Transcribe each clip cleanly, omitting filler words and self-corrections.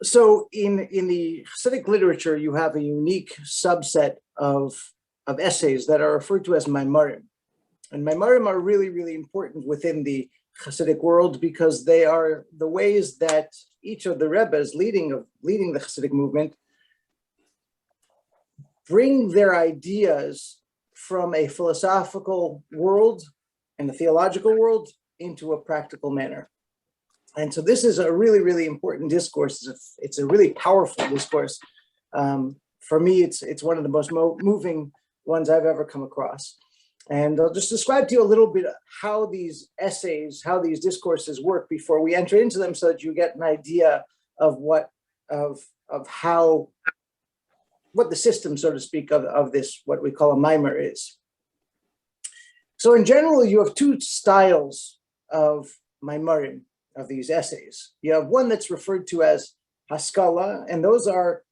So in the Chassidic literature, you have a unique subset of essays that are referred to as maimarim. And maimarim are really, really important within the Chassidic world because they are the ways that each of the Rebbes leading the Chassidic movement bring their ideas from a philosophical world and a theological world into a practical manner. And so this is a really, really important discourse. It's a really powerful discourse. For me, it's one of the most moving ones I've ever come across. And I'll just describe to you a little bit how these essays, how these discourses work before we enter into them, so that you get an idea of what the system, so to speak, of this, what we call a mimer is. So in general, you have two styles of maimarim, of these essays. You have one that's referred to as haskala, and those are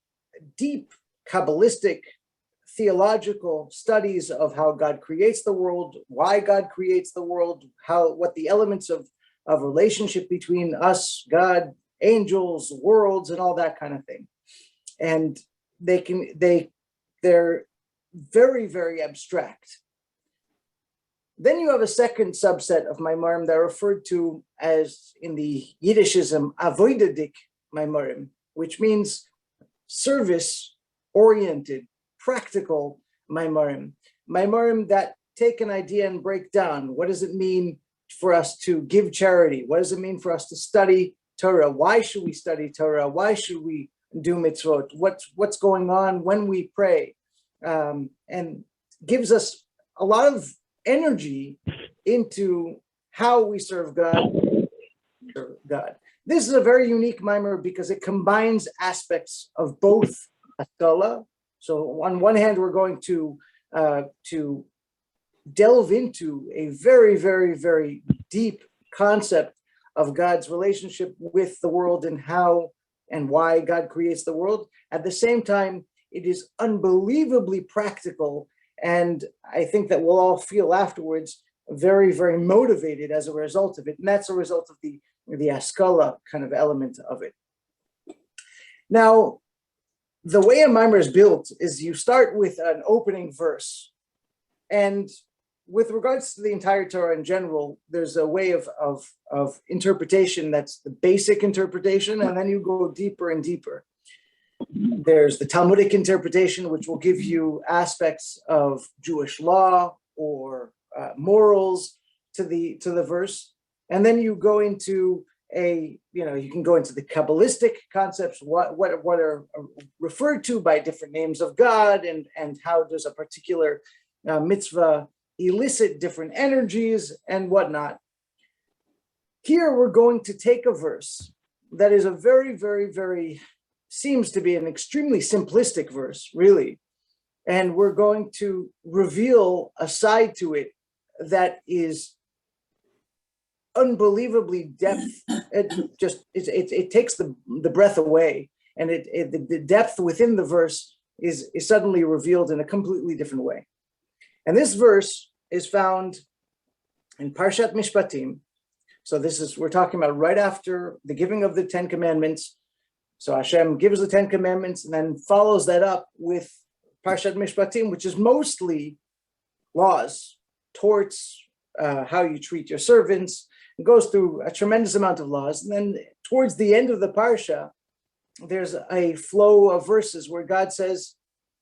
deep Kabbalistic theological studies of how God creates the world, why God creates the world, what the elements of relationship between us, God, angels, worlds, and all that kind of thing. And they're very, very abstract. Then you have a second subset of maimarim that are referred to as, in the Yiddishism, avoidadik maimarim, which means service-oriented, practical maimarim. Maimarim that take an idea and break down. What does it mean for us to give charity? What does it mean for us to study Torah? Why should we study Torah? Why should we do mitzvot? What's going on when we pray? And gives us a lot of energy into how we serve God. This is a very unique mimer because it combines aspects of both haskala. So on one hand, we're going to delve into a very, very, very deep concept of God's relationship with the world and how and why God creates the world. At the same time, it is unbelievably practical, and I think that we'll all feel afterwards very, very motivated as a result of it. And that's a result of the haskala kind of element of it. Now, the way a mimer is built is you start with an opening verse. And with regards to the entire Torah in general, there's a way of interpretation that's the basic interpretation, and then you go deeper and deeper. There's the Talmudic interpretation, which will give you aspects of Jewish law or morals to the verse. And then you go into you can go into the Kabbalistic concepts, what are referred to by different names of God, and how does a particular mitzvah elicit different energies and whatnot. Here we're going to take a verse that is a very, very, very, seems to be an extremely simplistic verse, really. And we're going to reveal a side to it that is unbelievably depth. It takes the breath away, and the depth within the verse is suddenly revealed in a completely different way. And this verse is found in Parshat Mishpatim. So we're talking about right after the giving of the Ten Commandments. So Hashem gives the Ten Commandments and then follows that up with Parshat Mishpatim, which is mostly laws, torts, how you treat your servants. It goes through a tremendous amount of laws. And then towards the end of the Parsha, there's a flow of verses where God says,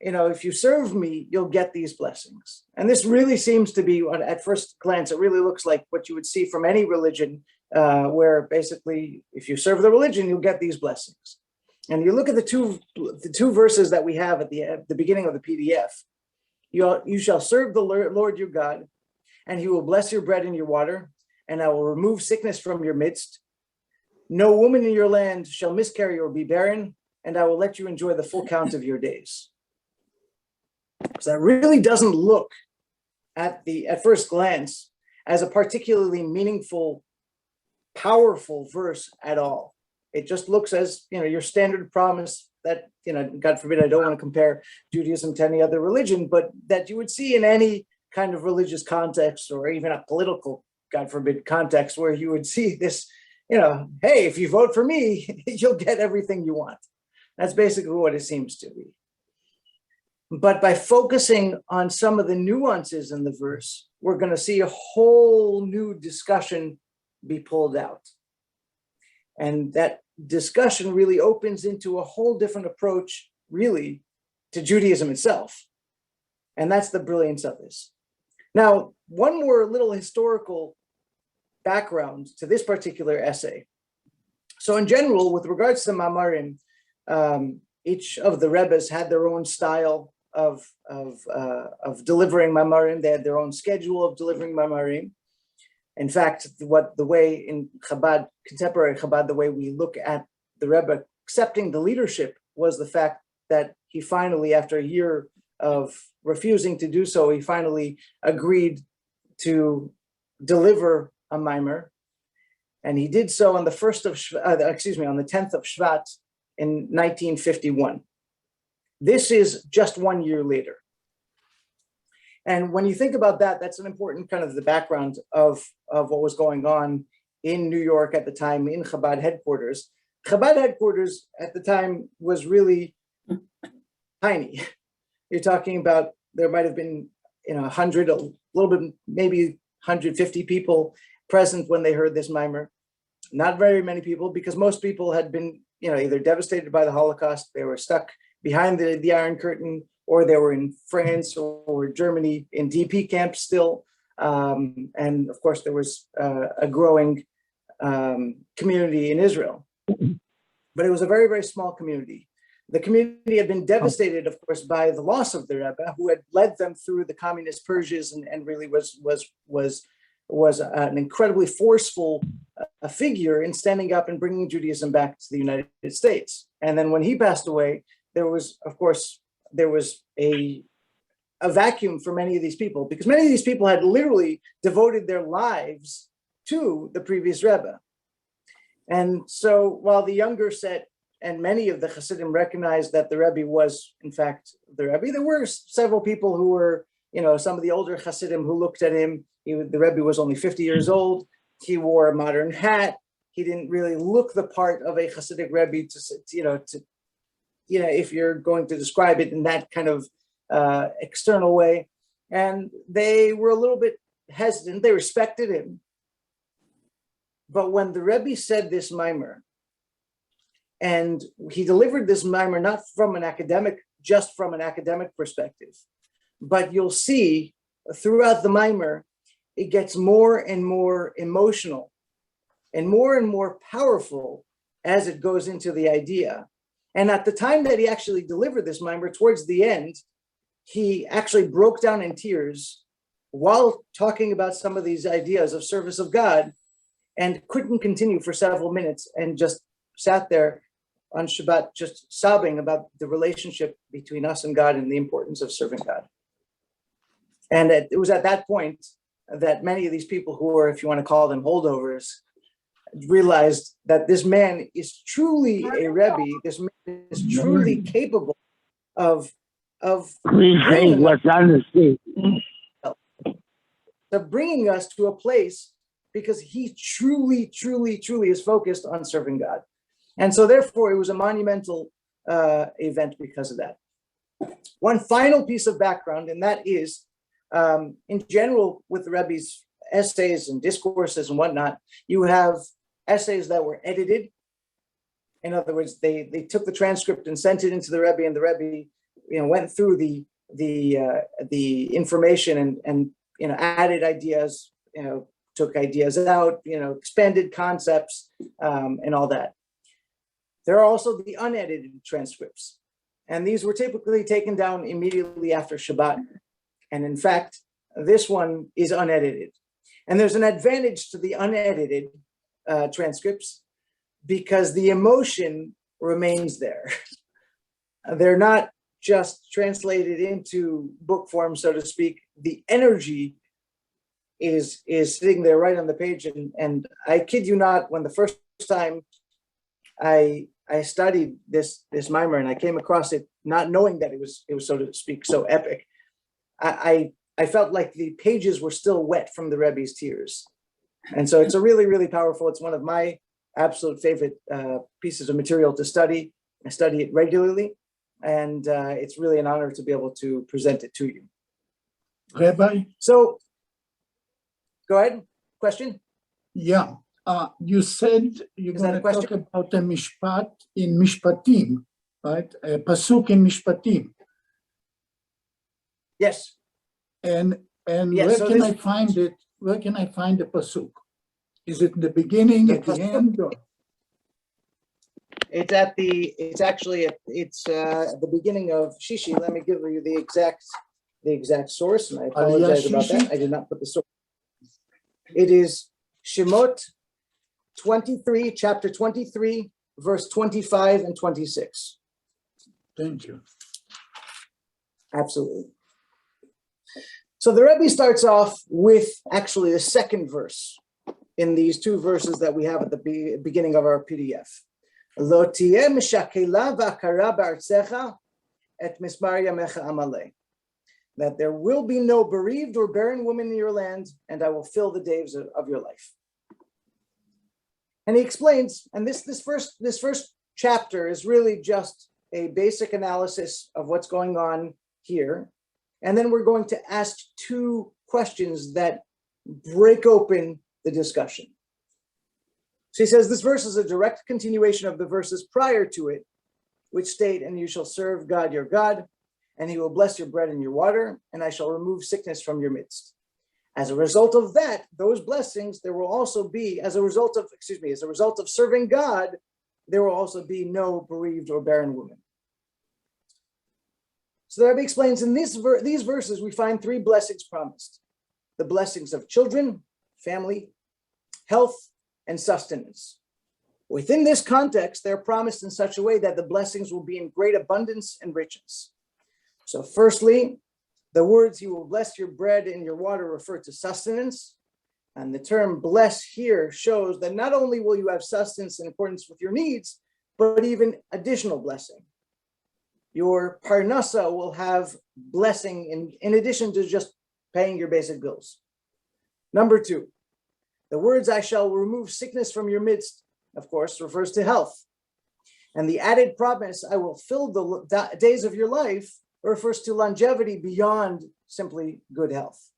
if you serve me, you'll get these blessings. And this really seems to be, at first glance, it really looks like what you would see from any religion, where basically, if you serve the religion, you'll get these blessings. And you look at the two verses that we have at the beginning of the PDF. You shall serve the Lord your God, and he will bless your bread and your water, and I will remove sickness from your midst. No woman in your land shall miscarry or be barren, and I will let you enjoy the full count of your days. So that really doesn't look at first glance as a particularly meaningful, powerful verse at all. It just looks as, your standard promise that, God forbid, I don't want to compare Judaism to any other religion, but that you would see in any kind of religious context or even a political, God forbid, context where you would see this hey, if you vote for me, you'll get everything you want. That's basically what it seems to be. But by focusing on some of the nuances in the verse, we're going to see a whole new discussion be pulled out. And that discussion really opens into a whole different approach, really, to Judaism itself. And that's the brilliance of this. Now, one more little historical background to this particular essay. So in general, with regards to Mamarim, each of the Rebbes had their own style of delivering Mamarim. They had their own schedule of delivering Mamarim. In fact, the way in Chabad, contemporary Chabad, the way we look at the Rebbe accepting the leadership was the fact that he finally, after a year of refusing to do so, he finally agreed to deliver a mimer, and he did so on the 10th of Shvat in 1951. This is just 1 year later. And when you think about that, that's an important kind of the background of what was going on in New York at the time in Chabad headquarters. Chabad headquarters at the time was really tiny. You're talking about, there might have been 100, a little bit, maybe 150 people present when they heard this mimer. Not very many people, because most people had been either devastated by the Holocaust, they were stuck behind the Iron Curtain, or they were in France or Germany in DP camps still. And of course, there was a growing community in Israel. But it was a very, very small community. The community had been devastated, of course, by the loss of the Rebbe, who had led them through the communist purges and really was an incredibly forceful figure in standing up and bringing Judaism back to the United States. And then when he passed away, there was a vacuum for many of these people, because many of these people had literally devoted their lives to the previous Rebbe. And so while the younger set and many of the Chassidim recognized that the Rebbe was, in fact, the Rebbe, there were several people who were, some of the older Chassidim who looked at him. The Rebbe was only 50 years old. He wore a modern hat. He didn't really look the part of a Chassidic Rebbe if you're going to describe it in that kind of external way. And they were a little bit hesitant. They respected him. But when the Rebbe said this mimer, and he delivered this mimer not just from an academic perspective, but you'll see throughout the mimer, it gets more and more emotional and more powerful as it goes into the idea. And at the time that he actually delivered this mimer, towards the end, he actually broke down in tears while talking about some of these ideas of service of God, and couldn't continue for several minutes and just sat there on Shabbat just sobbing about the relationship between us and God and the importance of serving God. And it was at that point that many of these people who were, if you want to call them holdovers, realized that this man is truly a Rebbe. This man is truly capable of bringing us to a place, because he truly is focused on serving God. And so therefore it was a monumental event because of that. One final piece of background, and that is, in general, with the Rebbe's essays and discourses and whatnot, you have essays that were edited. In other words, they took the transcript and sent it into the Rebbe, and the Rebbe, went through the information and added ideas, took ideas out, expanded concepts, and all that. There are also the unedited transcripts, and these were typically taken down immediately after Shabbat. And in fact, this one is unedited. And there's an advantage to the unedited transcripts, because the emotion remains there. They're not just translated into book form, so to speak. The energy is sitting there right on the page. And I kid you not, when the first time I studied this mimer and I came across it, not knowing that it was so to speak so epic, I felt like the pages were still wet from the Rebbe's tears. And so it's a really, really powerful, it's one of my absolute favorite pieces of material to study. I study it regularly, and it's really an honor to be able to present it to you. Rabbi? So, go ahead. Question? Yeah. You said you're Is that going a to question? talk about a mishpat in Mishpatim, right? A pasuk in Mishpatim. Yes. And Yes, where so can this- I find it? Where can I find the pasuk? Is it in the beginning, The at the pasuk- end? Or? It's the beginning of Shishi. Let me give you the exact source, and I apologize about Shishi? that. I did not put the source. It is Shemot 23, chapter 23, verse 25 and 26. Thank you. Absolutely. So the Rebbe starts off with actually the second verse in these two verses that we have at the beginning of our PDF. Lo tieh Meshakeila v'akara ba'artzecha et mismar yamecha amaleh. That there will be no bereaved or barren woman in your land, and I will fill the days of your life. And he explains, and this first chapter is really just a basic analysis of what's going on here. And then we're going to ask two questions that break open the discussion. So he says this verse is a direct continuation of the verses prior to it, which state, and you shall serve God your God, and he will bless your bread and your water, and I shall remove sickness from your midst. As a result of that, those blessings, there will also be, as a result of serving God, there will also be no bereaved or barren woman. So the Rebbe explains in these verses, we find three blessings promised: the blessings of children, family, health, and sustenance. Within this context, they're promised in such a way that the blessings will be in great abundance and richness. So firstly, the words, he will bless your bread and your water, refer to sustenance. And the term bless here shows that not only will you have sustenance in accordance with your needs, but even additional blessing. Your parnasa will have blessing in addition to just paying your basic bills. Number two, the words, I shall remove sickness from your midst, of course, refers to health. And the added promise, I will fill the days of your life, refers to longevity beyond simply good health.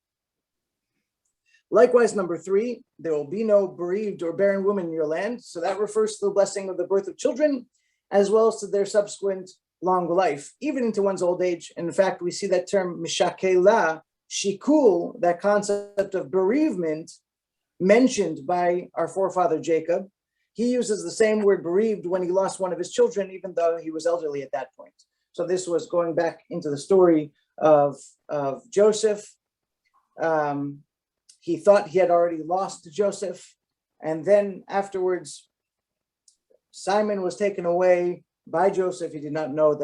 Likewise, number three, there will be no bereaved or barren woman in your land. So that refers to the blessing of the birth of children, as well as to their subsequent long life, even into one's old age. And in fact, we see that term Meshakeila, shikul, that concept of bereavement, mentioned by our forefather Jacob. He uses the same word bereaved when he lost one of his children, even though he was elderly at that point. So this was going back into the story of Joseph. He thought he had already lost Joseph. And then afterwards, Simon was taken away by Joseph. He did not know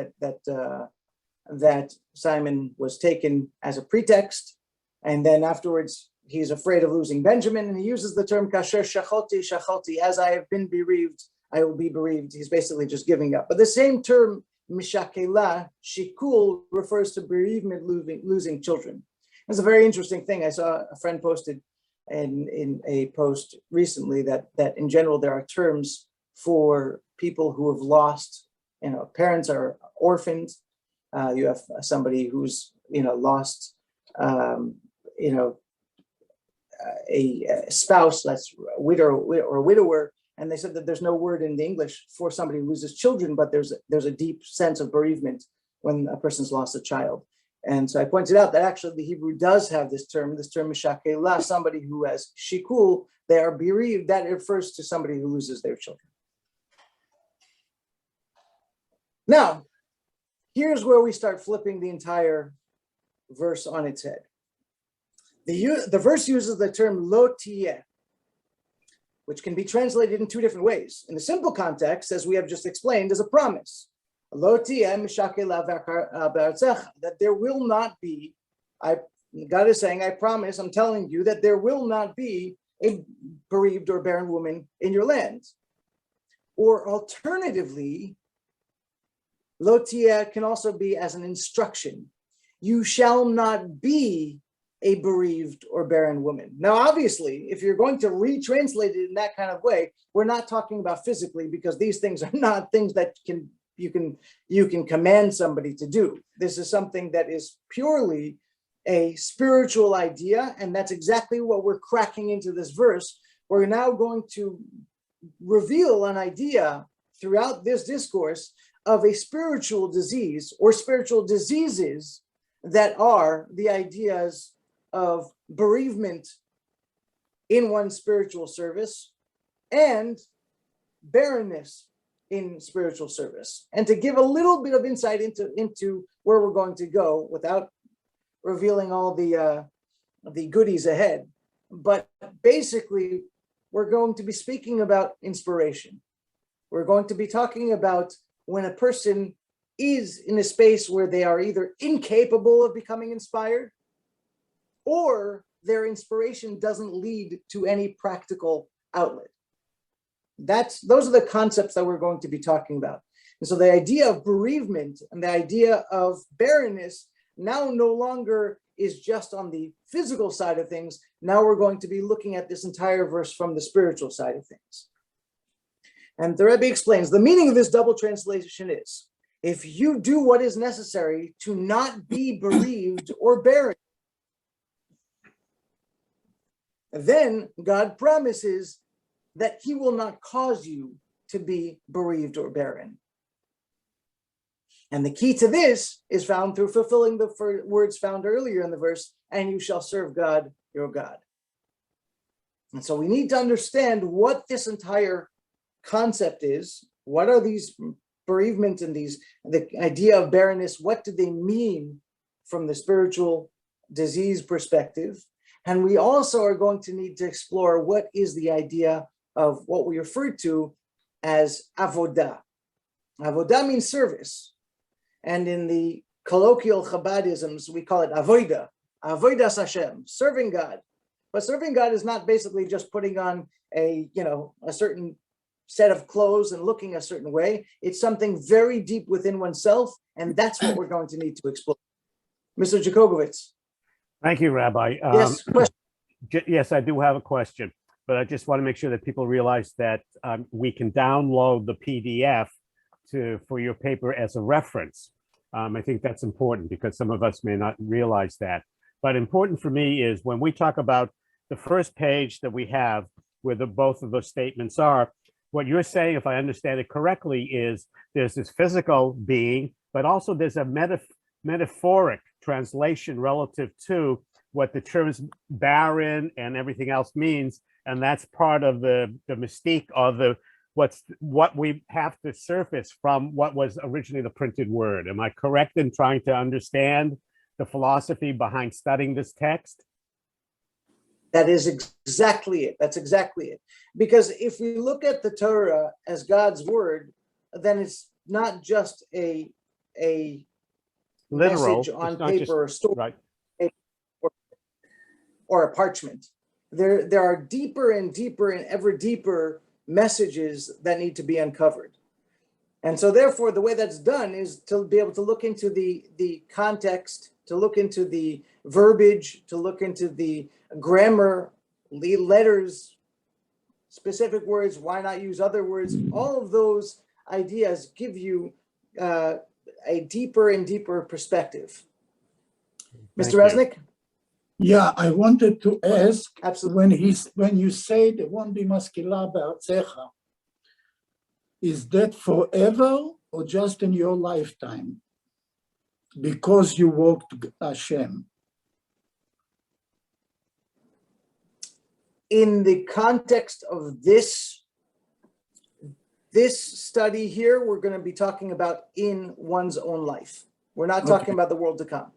that Simon was taken as a pretext. And then afterwards, he's afraid of losing Benjamin. And he uses the term kasher shachalti, as I have been bereaved, I will be bereaved. He's basically just giving up. But the same term, Meshakeila, shikul, refers to bereavement, losing children. It's a very interesting thing. I saw a friend posted in a post recently that in general there are terms for people who have lost, parents are orphaned. You have somebody who's lost a spouse, that's a widow or a widower. And they said that there's no word in the English for somebody who loses children, but there's a deep sense of bereavement when a person's lost a child. And so I pointed out that actually the Hebrew does have this term Meshakeila, somebody who has shikul, they are bereaved. That refers to somebody who loses their children. Now, here's where we start flipping the entire verse on its head. The verse uses the term lo tieh, which can be translated in two different ways. In the simple context, as we have just explained, is a promise. Lo tieh Meshakeila ba'artzecha, that there will not be, God is saying, I promise, I'm telling you that there will not be a bereaved or barren woman in your land. Or alternatively, lo tieh can also be as an instruction. You shall not be a bereaved or barren woman. Now, obviously, if you're going to retranslate it in that kind of way, we're not talking about physically, because these things are not things that you can command somebody to do. This is something that is purely a spiritual idea, and that's exactly what we're cracking into this verse. We're now going to reveal an idea throughout this discourse of a spiritual disease or spiritual diseases that are the ideas of bereavement in one's spiritual service and barrenness in spiritual service. And to give a little bit of insight into where we're going to go without revealing all the goodies ahead, but basically we're going to be speaking about inspiration. We're going to be talking about when a person is in a space where they are either incapable of becoming inspired, or their inspiration doesn't lead to any practical outlet. Those are the concepts that we're going to be talking about. And so the idea of bereavement and the idea of barrenness now no longer is just on the physical side of things. Now we're going to be looking at this entire verse from the spiritual side of things. And the Rebbe explains, the meaning of this double translation is, if you do what is necessary to not be bereaved or barren, then God promises that he will not cause you to be bereaved or barren. And the key to this is found through fulfilling the words found earlier in the verse, and you shall serve God, your God. And so we need to understand what this entire concept is. What are these bereavement and the idea of barrenness? What do they mean from the spiritual disease perspective? And we also are going to need to explore what is the idea of what we refer to as avodah. Avodah means service. And in the colloquial Chabadisms, we call it avodah, avodas Hashem, serving God. But serving God is not basically just putting on a certain set of clothes and looking a certain way. It's something very deep within oneself, and that's what we're going to need to explore. Mr. Jacobowitz. Thank you, Rabbi. Yes, question. Yes, I do have a question, but I just want to make sure that people realize that we can download the PDF for your paper as a reference. I think that's important because some of us may not realize that. But important for me is when we talk about the first page that we have where both of those statements are, what you're saying, if I understand it correctly, is there's this physical being, but also there's a metaphoric translation relative to what the terms barren and everything else means. And that's part of the mystique of what we have to surface from what was originally the printed word. Am I correct in trying to understand the philosophy behind studying this text? That is exactly it. That's exactly it. Because if we look at the Torah as God's word, then it's not just a literal message on paper or story, right, or a parchment. There are deeper and deeper and ever deeper messages that need to be uncovered. And so therefore, the way that's done is to be able to look into the context, to look into the verbiage, to look into the grammar, letters, specific words, why not use other words? All of those ideas give you a deeper and deeper perspective. Mr. Resnick? Yeah, I wanted to ask, absolutely, when you say there won't be Meshakeila be'artzecha, is that forever or just in your lifetime? Because you walked Hashem. In the context of this study here, we're going to be talking about in one's own life. We're not talking about the world to come.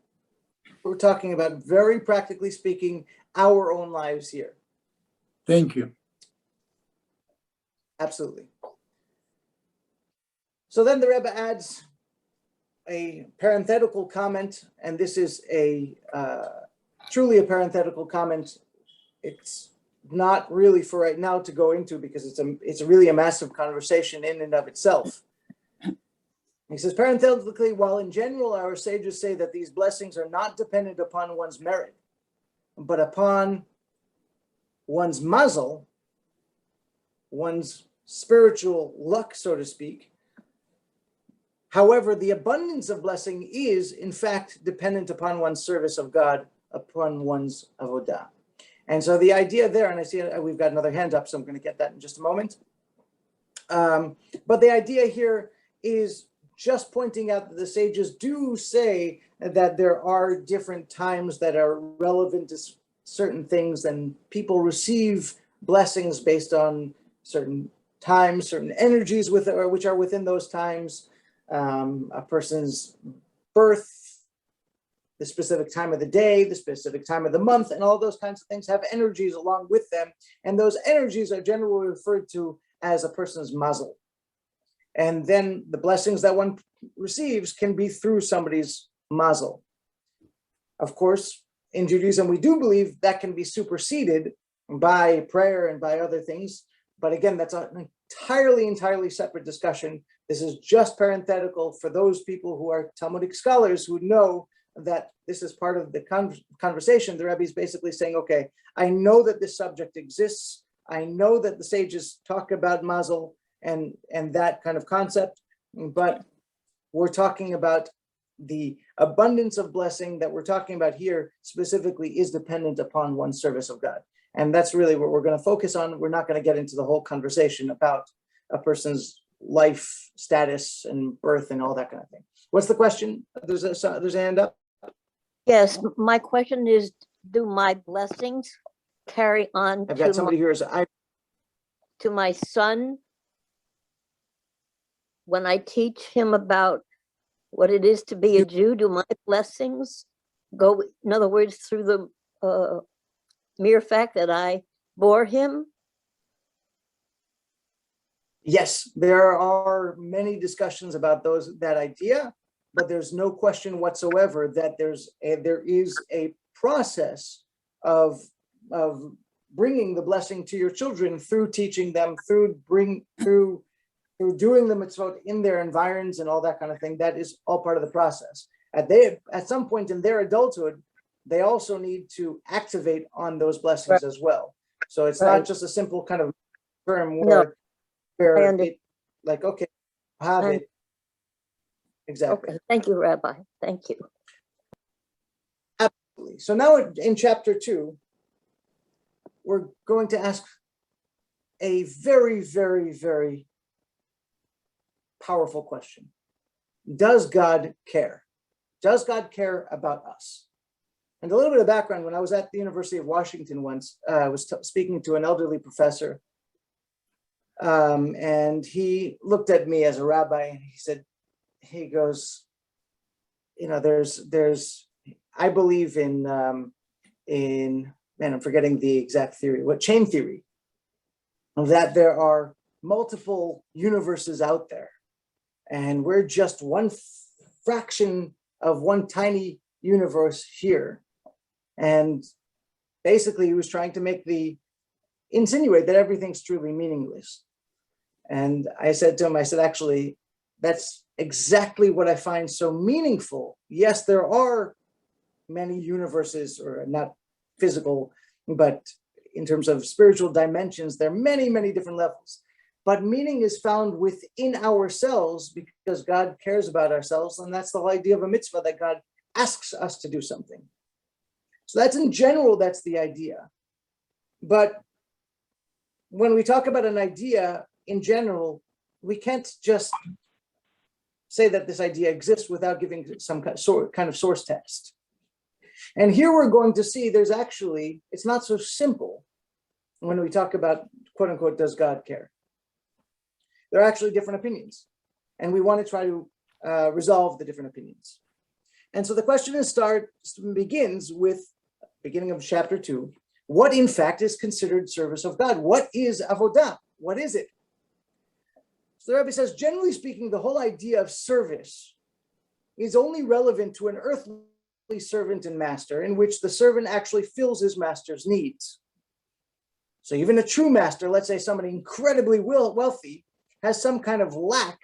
We're talking about, very practically speaking, our own lives here. Thank you. Absolutely. So then the Rebbe adds a parenthetical comment, and this is truly a parenthetical comment. It's not really for right now to go into because it's really a massive conversation in and of itself. He says, parenthetically, while in general our sages say that these blessings are not dependent upon one's merit, but upon one's mazel, one's spiritual luck, so to speak. However, the abundance of blessing is, in fact, dependent upon one's service of God, upon one's avodah. And so the idea there, and I see we've got another hand up, so I'm going to get that in just a moment. But the idea here is just pointing out that the sages do say that there are different times that are relevant to certain things, and people receive blessings based on certain times, certain energies which are within those times. A person's birth, the specific time of the day, the specific time of the month, and all those kinds of things have energies along with them. And those energies are generally referred to as a person's mazel. And then the blessings that one receives can be through somebody's mazel. Of course, in Judaism, we do believe that can be superseded by prayer and by other things. But again, that's an entirely separate discussion. This is just parenthetical for those people who are Talmudic scholars who know that this is part of the conversation. The Rebbe is basically saying, okay, I know that this subject exists. I know that the sages talk about mazel and that kind of concept, but we're talking about the abundance of blessing that we're talking about here specifically is dependent upon one's service of God. And that's really what we're going to focus on. We're not going to get into the whole conversation about a person's life status and birth and all that kind of thing. What's the question? There's a hand up. Yes, my question is, do my blessings carry on I've got somebody here. to my son when I teach him about what it is to be a Jew? Do my blessings go, in other words, through the mere fact that I bore him? Yes, there are many discussions about that idea, but there's no question whatsoever that there is a process of bringing the blessing to your children through teaching them, through doing the mitzvot in their environs and all that kind of thing. That is all part of the process. At some point in their adulthood, they also need to activate on those blessings as well. So it's not just a simple kind of term where it, like, okay, have it. Exactly. Okay, thank you, Rabbi. Thank you. Absolutely. So now in chapter 2, we're going to ask a very, very, very powerful question. Does God care? Does God care about us? And a little bit of background, when I was at the University of Washington once, I was speaking to an elderly professor, and he looked at me as a rabbi, and he goes, you know, I believe in, man, I'm forgetting the exact theory, chain theory, that there are multiple universes out there, and we're just one fraction of one tiny universe here. And basically he was trying to insinuate that everything's truly meaningless. And I said to him, actually, that's exactly what I find so meaningful. Yes, there are many universes, or not physical, but in terms of spiritual dimensions, there are many, many different levels. But meaning is found within ourselves because God cares about ourselves. And that's the whole idea of a mitzvah, that God asks us to do something. So that's in general, that's the idea. But when we talk about an idea in general, we can't just say that this idea exists without giving some kind of source text. And here we're going to see it's not so simple when we talk about, quote unquote, does God care? There are actually different opinions, and we want to try to resolve the different opinions. And so the question begins with beginning of chapter 2. What in fact is considered service of God? What is avodah? What is it? So the Rebbe says, generally speaking, the whole idea of service is only relevant to an earthly servant and master, in which the servant actually fills his master's needs. So even a true master, let's say somebody incredibly wealthy, has some kind of lack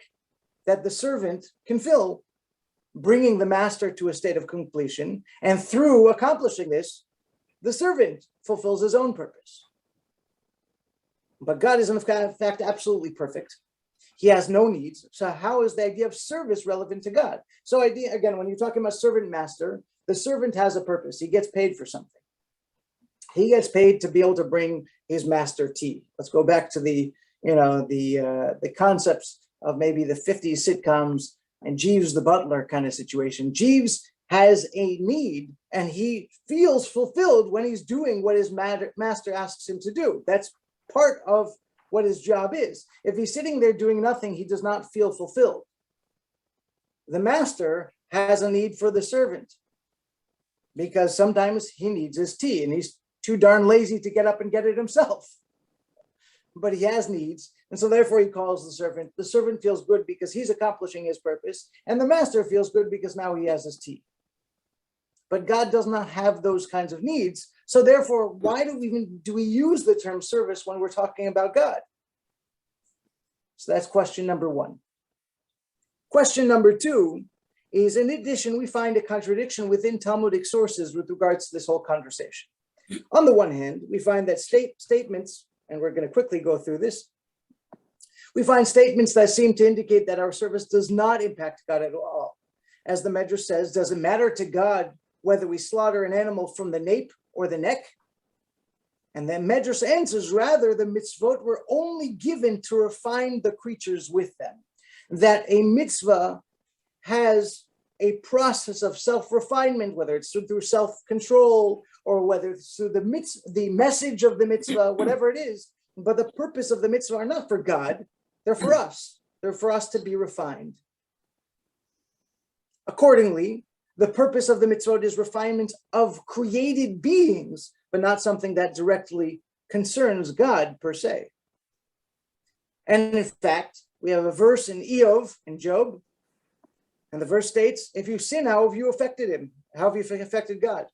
that the servant can fill, bringing the master to a state of completion. And through accomplishing this, the servant fulfills his own purpose. But God is in fact absolutely perfect. He has no needs. So how is the idea of service relevant to God? So again, when you're talking about servant master, the servant has a purpose. He gets paid for something. He gets paid to be able to bring his master tea. Let's go back to the concepts of maybe the 50s sitcoms and Jeeves the butler kind of situation. Jeeves has a need and he feels fulfilled when he's doing what his master asks him to do. That's part of what his job is. If he's sitting there doing nothing, he does not feel fulfilled. The master has a need for the servant because sometimes he needs his tea and he's too darn lazy to get up and get it himself. But he has needs, and so therefore he calls the servant. The servant feels good because he's accomplishing his purpose, and the master feels good because now he has his tea. But God does not have those kinds of needs, so therefore, why do we use the term service when we're talking about God? So that's question number one. Question number two is, in addition, we find a contradiction within Talmudic sources with regards to this whole conversation. On the one hand, we find that statements, and we're going to quickly go through this, we find statements that seem to indicate that our service does not impact God at all. As the Medrash says, does it matter to God whether we slaughter an animal from the nape or the neck? And then Medrash answers, rather, the mitzvot were only given to refine the creatures with them. That a mitzvah has a process of self-refinement, whether it's through self-control or whether it's through the message of the mitzvah, whatever it is. But the purpose of the mitzvah are not for God, they're for us. They're for us to be refined. Accordingly, the purpose of the mitzvot is refinement of created beings, but not something that directly concerns God per se. And in fact, we have a verse in Eov, in Job, and the verse states, if you sin, how have you affected him? How have you affected God?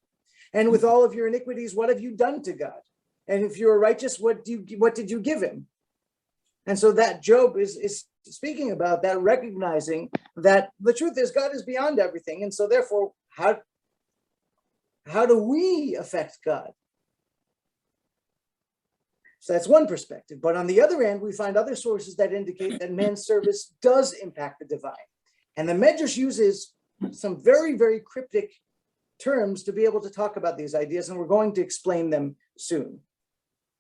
And with all of your iniquities, what have you done to God? And if you are righteous, what did you give him? And so that Job is speaking about that, recognizing that the truth is God is beyond everything. And so therefore, how do we affect God? So that's one perspective. But on the other hand, we find other sources that indicate that man's service does impact the divine. And the Medrash uses some very, very cryptic terms to be able to talk about these ideas, and we're going to explain them soon.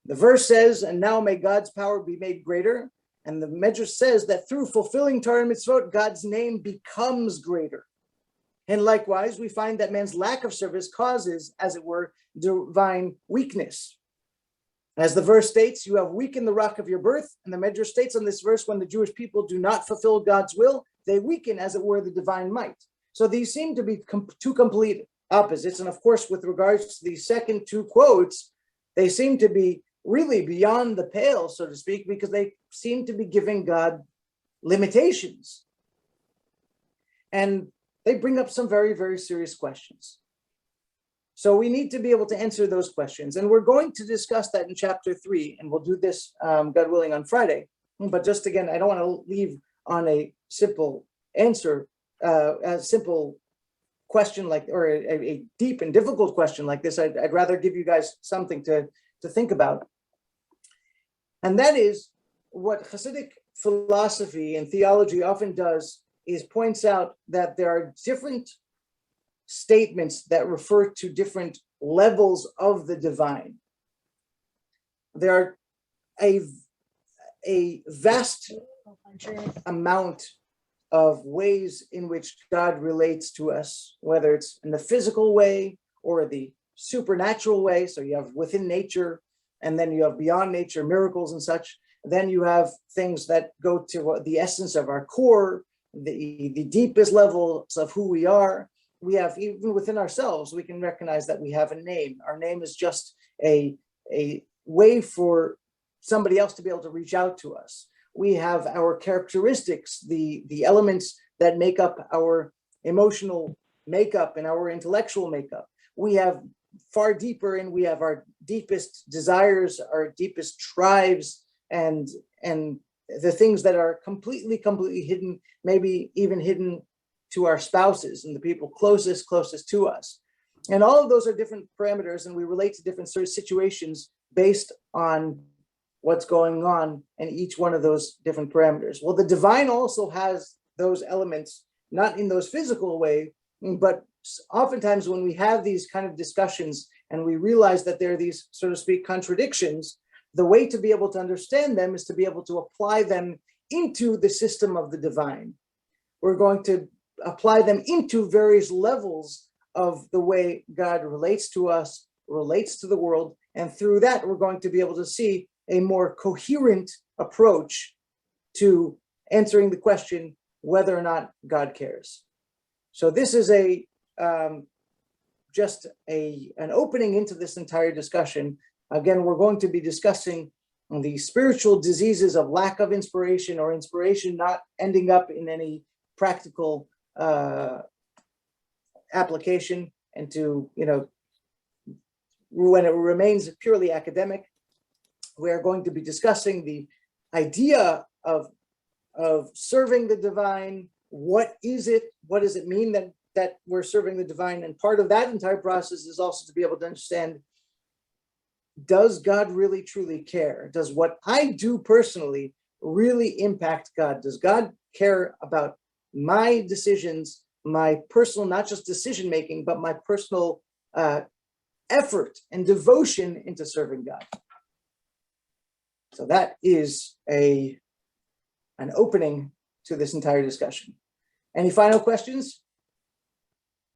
The verse says, and now may God's power be made greater. And the Medrash says that through fulfilling Torah and mitzvot, God's name becomes greater. And likewise, we find that man's lack of service causes, as it were, divine weakness. As the verse states, you have weakened the rock of your birth. And the Medrash states on this verse, when the Jewish people do not fulfill God's will, they weaken, as it were, the divine might. So these seem to be two complete opposites. And of course, with regards to the second two quotes, they seem to be really beyond the pale, so to speak, because they seem to be giving God limitations. And they bring up some very, very serious questions. So we need to be able to answer those questions. And we're going to discuss that in chapter 3, and we'll do this, God willing, on Friday. But just again, I don't want to leave on a simple answer, a simple question like, or a deep and difficult question like this. I'd rather give you guys something to think about. And that is what Chassidic philosophy and theology often does, is points out that there are different statements that refer to different levels of the divine. There are a vast amount of ways in which God relates to us, whether it's in the physical way or the supernatural way. So you have within nature, and then you have beyond nature, miracles and such. Then you have things that go to the essence of our core, the deepest levels of who we are. We have, even within ourselves, we can recognize that we have a name. Our name is just a way for somebody else to be able to reach out to us. We have our characteristics, the elements that make up our emotional makeup and our intellectual makeup. We have far deeper, and we have our deepest desires, our deepest tribes, and the things that are completely hidden, maybe even hidden to our spouses and the people closest to us. And all of those are different parameters, and we relate to different sort of situations based on what's going on in each one of those different parameters. Well, the divine also has those elements, not in those physical way, but oftentimes when we have these kind of discussions and we realize that there are these, so to speak, contradictions, the way to be able to understand them is to be able to apply them into the system of the divine. We're going to apply them into various levels of the way God relates to us, relates to the world, and through that, we're going to be able to see a more coherent approach to answering the question whether or not God cares. So this is just an opening into this entire discussion. Again, we're going to be discussing the spiritual diseases of lack of inspiration, or inspiration not ending up in any practical application, and to, when it remains purely academic. We are going to be discussing the idea of serving the divine. What is it? What does it mean that we're serving the divine? And part of that entire process is also to be able to understand, does God really truly care? Does what I do personally really impact God? Does God care about my decisions, my personal, not just decision making, but my personal effort and devotion into serving God? So that is an opening to this entire discussion. Any final questions?